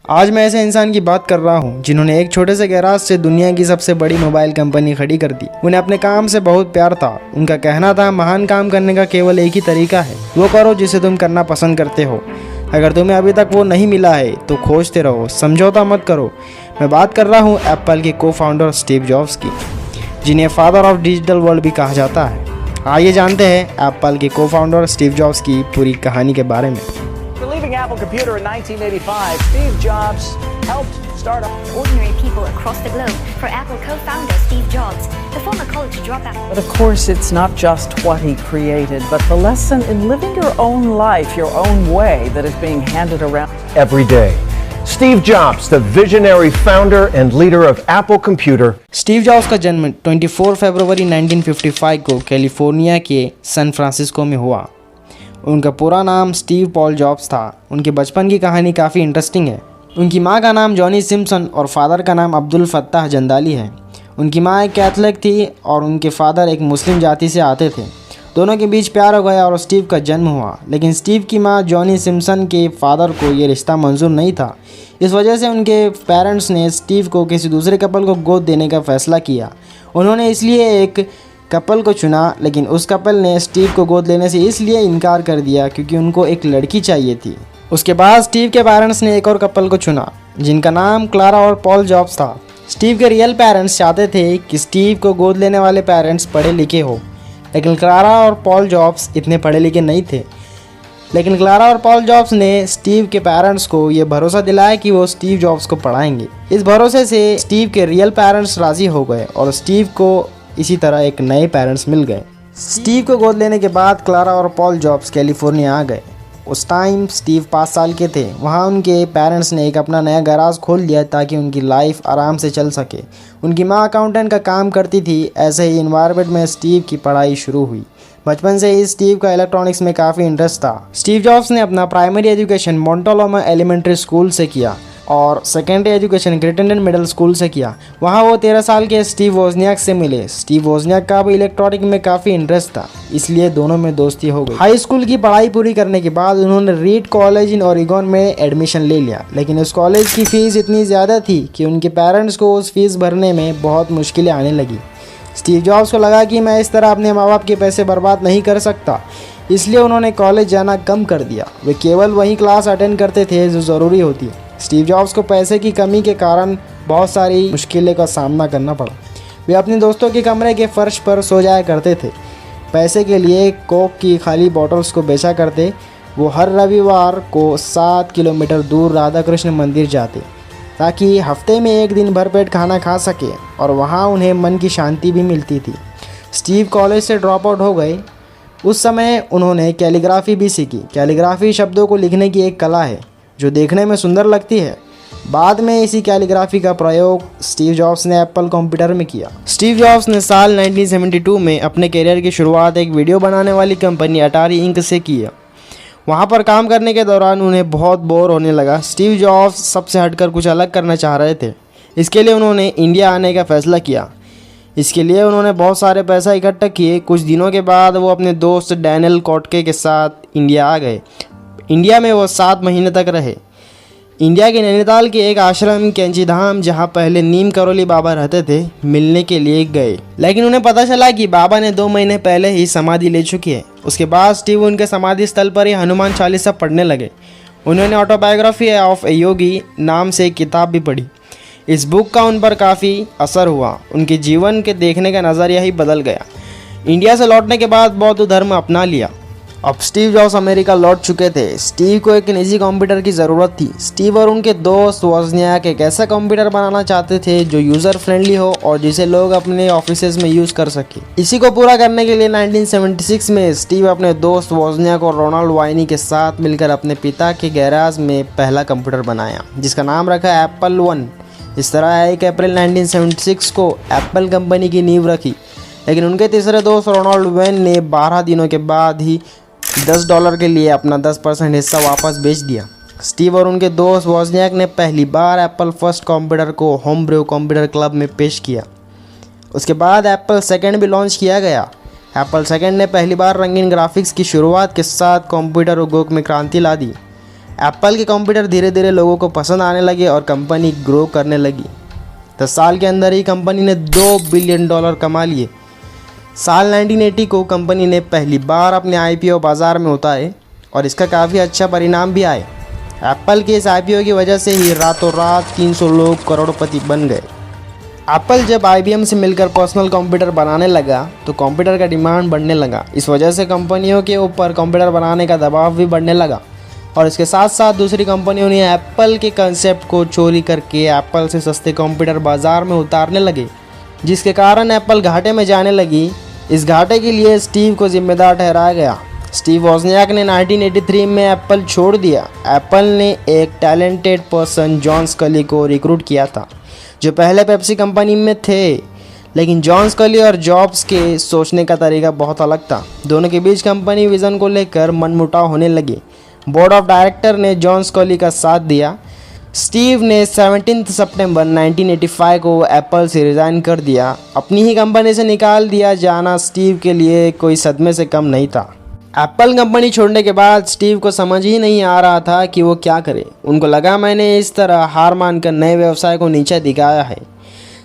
आज मैं ऐसे इंसान की बात कर रहा हूँ जिन्होंने एक छोटे से गैराज से दुनिया की सबसे बड़ी मोबाइल कंपनी खड़ी कर दी। उन्हें अपने काम से बहुत प्यार था। उनका कहना था, महान काम करने का केवल एक ही तरीका है, वो करो जिसे तुम करना पसंद करते हो। अगर तुम्हें अभी तक वो नहीं मिला है तो खोजते रहो, समझौता मत करो। मैं बात कर रहा हूँ एप्पल के को फाउंडर स्टीव जॉब्स की, जिन्हें फादर ऑफ डिजिटल वर्ल्ड भी कहा जाता है। आइए जानते हैं एप्पल के को फाउंडर स्टीव जॉब्स की पूरी कहानी के बारे में। Leaving Apple Computer in 1985, Steve Jobs helped start ordinary people across the globe. For Apple co-founder Steve Jobs, the former college dropout. But of course, it's not just what he created, but the lesson in living your own life, your own way, that is being handed around every day. Steve Jobs, the visionary founder and leader of Apple Computer. Steve jobs का जन्म 24 फरवरी 1955 को California के San Francisco में हुआ। उनका पूरा नाम Steve Paul jobs था। उनके बचपन की कहानी काफ़ी इंटरेस्टिंग है। उनकी माँ का नाम जॉनी सिम्पसन और फादर का नाम अब्दुल फत्ताह जंदाली है। उनकी माँ एक कैथलिक थी और उनके फादर एक मुस्लिम जाति से आते थे। दोनों के बीच प्यार हो गया और स्टीव का जन्म हुआ, लेकिन स्टीव की माँ जॉनी सिम्पसन के फादर को ये रिश्ता मंजूर नहीं था। इस वजह से उनके पेरेंट्स ने स्टीव को किसी दूसरे कपल को गोद देने का फ़ैसला किया। उन्होंने इसलिए एक कपल को चुना, लेकिन उस कपल ने स्टीव को गोद लेने से इसलिए इनकार कर दिया क्योंकि उनको एक लड़की चाहिए थी। उसके बाद स्टीव के पेरेंट्स ने एक और कपल को चुना जिनका नाम क्लारा और पॉल जॉब्स था। स्टीव के रियल पेरेंट्स चाहते थे कि स्टीव को गोद लेने वाले पेरेंट्स पढ़े लिखे हो, लेकिन क्लारा और पॉल जॉब्स इतने पढ़े लिखे नहीं थे। लेकिन क्लारा और पॉल जॉब्स ने स्टीव के पेरेंट्स को ये भरोसा दिलाया कि वो स्टीव जॉब्स को पढ़ाएंगे। इस भरोसे से स्टीव के रियल पेरेंट्स राज़ी हो गए और स्टीव को इसी तरह एक नए पेरेंट्स मिल गए। स्टीव को गोद लेने के बाद क्लारा और पॉल जॉब्स कैलिफोर्निया आ गए। उस टाइम स्टीव 5 साल के थे। वहाँ उनके पेरेंट्स ने एक अपना नया गैराज खोल लिया ताकि उनकी लाइफ आराम से चल सके। उनकी माँ अकाउंटेंट का काम करती थी। ऐसे ही इन्वायरमेंट में स्टीव की पढ़ाई शुरू हुई। बचपन से ही स्टीव का इलेक्ट्रॉनिक्स में काफ़ी इंटरेस्ट था। स्टीव जॉब्स ने अपना प्राइमरी एजुकेशन मोंटालोमा एलिमेंट्री स्कूल से किया और सेकेंडरी एजुकेशन क्रिटेंडन मिडिल स्कूल से किया। वहाँ वो 13 साल के स्टीव वोजनियाक से मिले। स्टीव वोजनियाक का भी इलेक्ट्रॉनिक में काफ़ी इंटरेस्ट था, इसलिए दोनों में दोस्ती हो गई। हाई स्कूल की पढ़ाई पूरी करने के बाद उन्होंने रीड कॉलेज इन ओरेगन में एडमिशन ले लिया, लेकिन उस कॉलेज की फ़ीस इतनी ज़्यादा थी कि उनके पेरेंट्स को उस फीस भरने में बहुत मुश्किलें आने लगी। स्टीव जॉब्स को लगा कि मैं इस तरह अपने माँ बाप के पैसे बर्बाद नहीं कर सकता, इसलिए उन्होंने कॉलेज जाना कम कर दिया। वे केवल वही क्लास अटेंड करते थे जो ज़रूरी होती है। स्टीव जॉब्स को पैसे की कमी के कारण बहुत सारी मुश्किलों का सामना करना पड़ा। वे अपने दोस्तों के कमरे के फर्श पर सो जाया करते थे। पैसे के लिए कोक की खाली बॉटल्स को बेचा करते। वो हर रविवार को 7 किलोमीटर दूर राधा कृष्ण मंदिर जाते ताकि हफ्ते में एक दिन भरपेट खाना खा सके और वहाँ उन्हें मन की शांति भी मिलती थी। स्टीव कॉलेज से ड्रॉप आउट हो गए। उस समय उन्होंने कैलीग्राफी भी सीखी। कैलीग्राफी शब्दों को लिखने की एक कला है जो देखने में सुंदर लगती है। बाद में इसी कैलीग्राफी का प्रयोग स्टीव जॉब्स ने एप्पल कंप्यूटर में किया। स्टीव जॉब्स ने साल 1972 में अपने करियर की शुरुआत एक वीडियो बनाने वाली कंपनी अटारी इंक से की। वहाँ पर काम करने के दौरान उन्हें बहुत बोर होने लगा। स्टीव जॉब्स सबसे हटकर कुछ अलग करना चाह रहे थे। इसके लिए उन्होंने इंडिया आने का फ़ैसला किया। इसके लिए उन्होंने बहुत सारे पैसा इकट्ठा किए। कुछ दिनों के बाद वो अपने दोस्त डैनियल कोटके के साथ इंडिया आ गए। इंडिया में वो 7 महीने तक रहे। इंडिया के नैनीताल के एक आश्रम कैंचीधाम, जहाँ पहले नीम करोली बाबा रहते थे, मिलने के लिए गए, लेकिन उन्हें पता चला कि बाबा ने 2 महीने पहले ही समाधि ले चुकी है। उसके बाद स्टीव उनके समाधि स्थल पर ही हनुमान चालीसा पढ़ने लगे। उन्होंने ऑटोबायोग्राफी ऑफ ए योगी नाम से एक किताब भी पढ़ी। इस बुक का उन पर काफ़ी असर हुआ। उनके जीवन के देखने का नज़रिया ही बदल गया। इंडिया से लौटने के बाद बौद्ध धर्म अपना लिया। अब स्टीव जॉब्स अमेरिका लौट चुके थे। स्टीव को एक निजी कंप्यूटर की ज़रूरत थी। स्टीव और उनके दोस्त वोजनियाक एक ऐसा कंप्यूटर बनाना चाहते थे जो यूज़र फ्रेंडली हो और जिसे लोग अपने ऑफिसेज में यूज़ कर सके। इसी को पूरा करने के लिए 1976 में स्टीव अपने दोस्त वोजनियाक और रोनाल्ड वाइनी के साथ मिलकर अपने पिता के गैराज में पहला कंप्यूटर बनाया, जिसका नाम रखा एप्पल 1। इस तरह 1 अप्रैल 1976 को एप्पल कंपनी की नींव रखी। लेकिन उनके तीसरे दोस्त रोनाल्ड वेन ने 12 दिनों के बाद ही $10 के लिए अपना 10% हिस्सा वापस बेच दिया। स्टीव और उनके दोस्त वोजनियाक ने पहली बार एप्पल फर्स्ट कंप्यूटर को होम ब्रू कंप्यूटर क्लब में पेश किया। उसके बाद एप्पल सेकेंड भी लॉन्च किया गया। एप्पल सेकेंड ने पहली बार रंगीन ग्राफिक्स की शुरुआत के साथ कंप्यूटर उद्योग में क्रांति ला दी। एप्पल के कंप्यूटर धीरे धीरे लोगों को पसंद आने लगे और कंपनी ग्रो करने लगी। 10 साल के अंदर ही कंपनी ने $2 बिलियन कमा लिए। साल 1980 को कंपनी ने पहली बार अपने IPO बाज़ार में उतारे और इसका काफ़ी अच्छा परिणाम भी आए। एप्पल के इस IPO की वजह से ही रातों रात 300 लोग करोड़पति बन गए। एप्पल जब IBM से मिलकर पर्सनल कंप्यूटर बनाने लगा तो कंप्यूटर का डिमांड बढ़ने लगा। इस वजह से कंपनियों के ऊपर कंप्यूटर बनाने का दबाव भी बढ़ने लगा और इसके साथ साथ दूसरी कंपनियों ने एप्पल के कंसेप्ट को चोरी करके एप्पल से सस्ते कंप्यूटर बाज़ार में उतारने लगे, जिसके कारण एप्पल घाटे में जाने लगी। इस घाटे के लिए स्टीव को जिम्मेदार ठहराया गया। स्टीव वोजनियाक ने 1983 में एप्पल छोड़ दिया। एप्पल ने एक टैलेंटेड पर्सन जॉन स्कली को रिक्रूट किया था जो पहले पेप्सी कंपनी में थे, लेकिन जॉन स्कली और जॉब्स के सोचने का तरीका बहुत अलग था। दोनों के बीच कंपनी विज़न को लेकर मनमुटाव होने लगे। बोर्ड ऑफ डायरेक्टर ने जॉन स्कली का साथ दिया। स्टीव ने 17 सितंबर 1985 को एप्पल से रिज़ाइन कर दिया। अपनी ही कंपनी से निकाल दिया जाना स्टीव के लिए कोई सदमे से कम नहीं था। एप्पल कंपनी छोड़ने के बाद स्टीव को समझ ही नहीं आ रहा था कि वो क्या करे। उनको लगा मैंने इस तरह हार मानकर नए व्यवसाय को नीचा दिखाया है।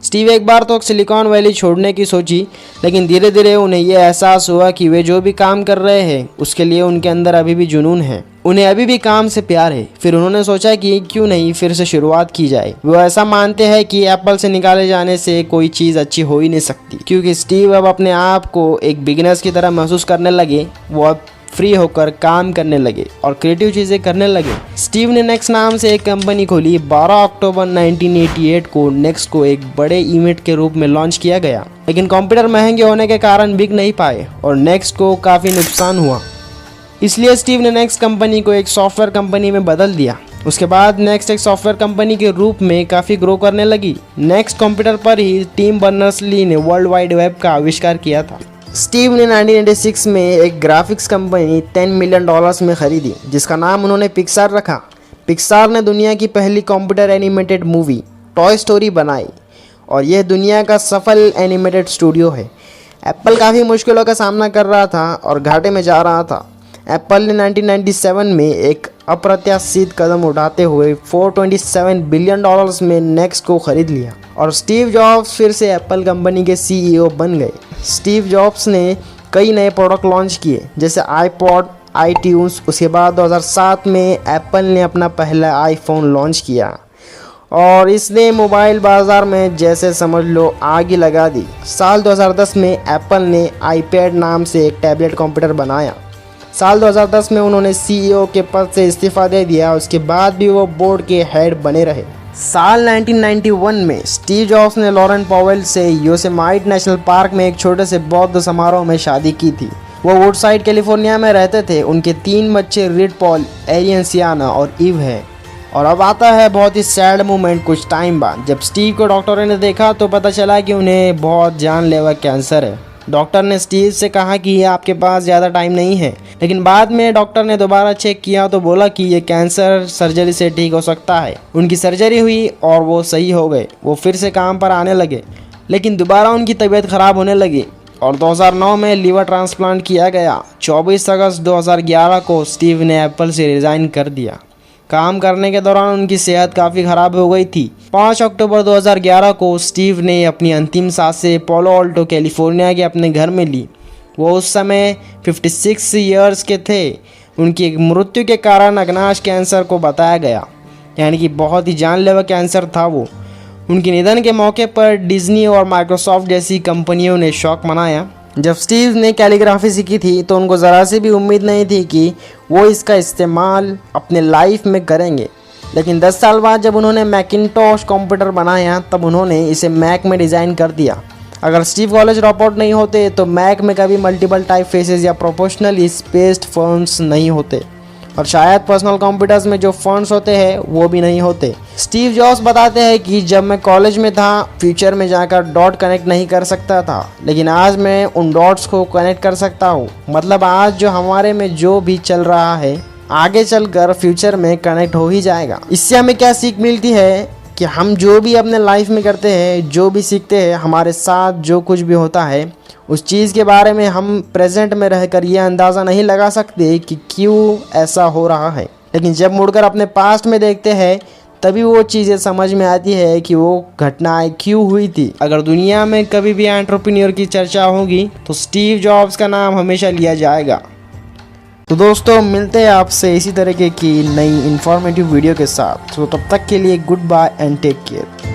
स्टीव एक बार तो सिलिकॉन वैली छोड़ने की सोची, लेकिन धीरे धीरे उन्हें यह एहसास हुआ कि वे जो भी काम कर रहे हैं उसके लिए उनके अंदर अभी भी जुनून है, उन्हें अभी भी काम से प्यार है। फिर उन्होंने सोचा कि क्यों नहीं फिर से शुरुआत की जाए। वो ऐसा मानते हैं कि एप्पल से निकाले जाने से कोई चीज़ अच्छी हो ही नहीं सकती, क्योंकि स्टीव अब अपने आप को एक बिगिनर्स की तरह महसूस करने लगे। वो अब फ्री होकर काम करने लगे और क्रिएटिव चीज़ें करने लगे। स्टीव ने नेक्स्ट नाम से एक कंपनी खोली। 12 अक्टूबर 1988 को नेक्स्ट को एक बड़े इवेंट के रूप में लॉन्च किया गया, लेकिन कंप्यूटर महंगे होने के कारण बिक नहीं पाए और नेक्स्ट को काफ़ी नुकसान हुआ। इसलिए स्टीव ने नेक्स्ट कंपनी को एक सॉफ्टवेयर कंपनी में बदल दिया। उसके बाद नेक्स्ट एक सॉफ्टवेयर कंपनी के रूप में काफ़ी ग्रो करने लगी। नेक्स्ट कंप्यूटर पर ही टिम बर्नर्स-ली ने वर्ल्ड वाइड वेब का आविष्कार किया था। स्टीव ने 1986 में एक ग्राफिक्स कंपनी $10 मिलियन में ख़रीदी, जिसका नाम उन्होंने पिक्सार रखा। पिक्सार ने दुनिया की पहली computer animated movie toy story बनाई और यह दुनिया का सफल एनिमेटेड स्टूडियो है। एप्पल काफ़ी मुश्किलों का सामना कर रहा था और घाटे में जा रहा था। एप्पल ने 1997 में एक अप्रत्याशित कदम उठाते हुए $427 बिलियन में नेक्स्ट को ख़रीद लिया और स्टीव जॉब्स फिर से एप्पल कंपनी के CEO बन गए। स्टीव जॉब्स ने कई नए प्रोडक्ट लॉन्च किए, जैसे आईपॉड, iTunes। उसके बाद 2007 में एप्पल ने अपना पहला आईफोन लॉन्च किया और इसने मोबाइल बाज़ार में जैसे समझ लो आग ही लगा दी। साल 2010 में एप्पल ने iPad नाम से एक टैबलेट कंप्यूटर बनाया। साल 2010 में उन्होंने CEO के पद से इस्तीफ़ा दे दिया। उसके बाद भी वो बोर्ड के हेड बने रहे। साल 1991 में स्टीव जॉब्स ने लॉरेन पॉवेल से योसेमाइट नेशनल पार्क में एक छोटे से बौद्ध समारोह में शादी की थी। वो वुडसाइड कैलिफोर्निया में रहते थे। उनके 3 बच्चे रिड पॉल, एरियन सियाना और ईव है। और अब आता है बहुत ही सैड मोमेंट। कुछ टाइम बाद जब स्टीव को डॉक्टरों ने देखा तो पता चला कि उन्हें बहुत जानलेवा कैंसर है। डॉक्टर ने स्टीव से कहा कि आपके पास ज़्यादा टाइम नहीं है, लेकिन बाद में डॉक्टर ने दोबारा चेक किया तो बोला कि ये कैंसर सर्जरी से ठीक हो सकता है। उनकी सर्जरी हुई और वो सही हो गए। वो फिर से काम पर आने लगे, लेकिन दोबारा उनकी तबीयत ख़राब होने लगी और 2009 में लीवर ट्रांसप्लांट किया गया। 24 अगस्त 2011 को स्टीव ने एप्पल से रिज़ाइन कर दिया। काम करने के दौरान उनकी सेहत काफ़ी ख़राब हो गई थी। 5 अक्टूबर 2011 को स्टीव ने अपनी अंतिम सांसें पोलो आल्टो कैलिफोर्निया के अपने घर में ली। वो उस समय 56 ईयर्स के थे। उनकी मृत्यु के कारण अग्नाश कैंसर को बताया गया, यानी कि बहुत ही जानलेवा कैंसर था वो। उनके निधन के मौके पर डिज्नी और माइक्रोसॉफ्ट जैसी कंपनियों ने शौक मनाया। जब स्टीव ने कैलीग्राफी सीखी थी तो उनको ज़रा सी भी उम्मीद नहीं थी कि वो इसका इस्तेमाल अपने लाइफ में करेंगे, लेकिन 10 साल बाद जब उन्होंने मैकिंटॉश कंप्यूटर बनाया तब उन्होंने इसे मैक में डिज़ाइन कर दिया। अगर स्टीव कॉलेज ड्रॉप आउट नहीं होते तो मैक में कभी मल्टीपल टाइप फेसेस या प्रोपोर्शनल स्पेस्ड फॉन्ट्स नहीं होते और शायद पर्सनल कंप्यूटर्स में जो फॉन्ट्स होते हैं वो भी नहीं होते। स्टीव जॉब्स बताते हैं कि जब मैं कॉलेज में था फ्यूचर में जाकर डॉट कनेक्ट नहीं कर सकता था, लेकिन आज मैं उन डॉट्स को कनेक्ट कर सकता हूँ। मतलब आज जो हमारे में जो भी चल रहा है आगे चलकर फ्यूचर में कनेक्ट हो ही जाएगा। इससे हमें क्या सीख मिलती है कि हम जो भी अपने लाइफ में करते हैं, जो भी सीखते हैं, हमारे साथ जो कुछ भी होता है उस चीज़ के बारे में हम प्रेजेंट में रहकर ये अंदाज़ा नहीं लगा सकते कि क्यों ऐसा हो रहा है। लेकिन जब मुड़कर अपने पास्ट में देखते हैं तभी वो चीज़ें समझ में आती है कि वो घटनाएं क्यों हुई थी। अगर दुनिया में कभी भी एंटरप्रेन्योर की चर्चा होगी तो स्टीव जॉब्स का नाम हमेशा लिया जाएगा। तो दोस्तों मिलते हैं आपसे इसी तरीके की नई इन्फॉर्मेटिव वीडियो के साथ। तो तब तक के लिए goodbye and take care.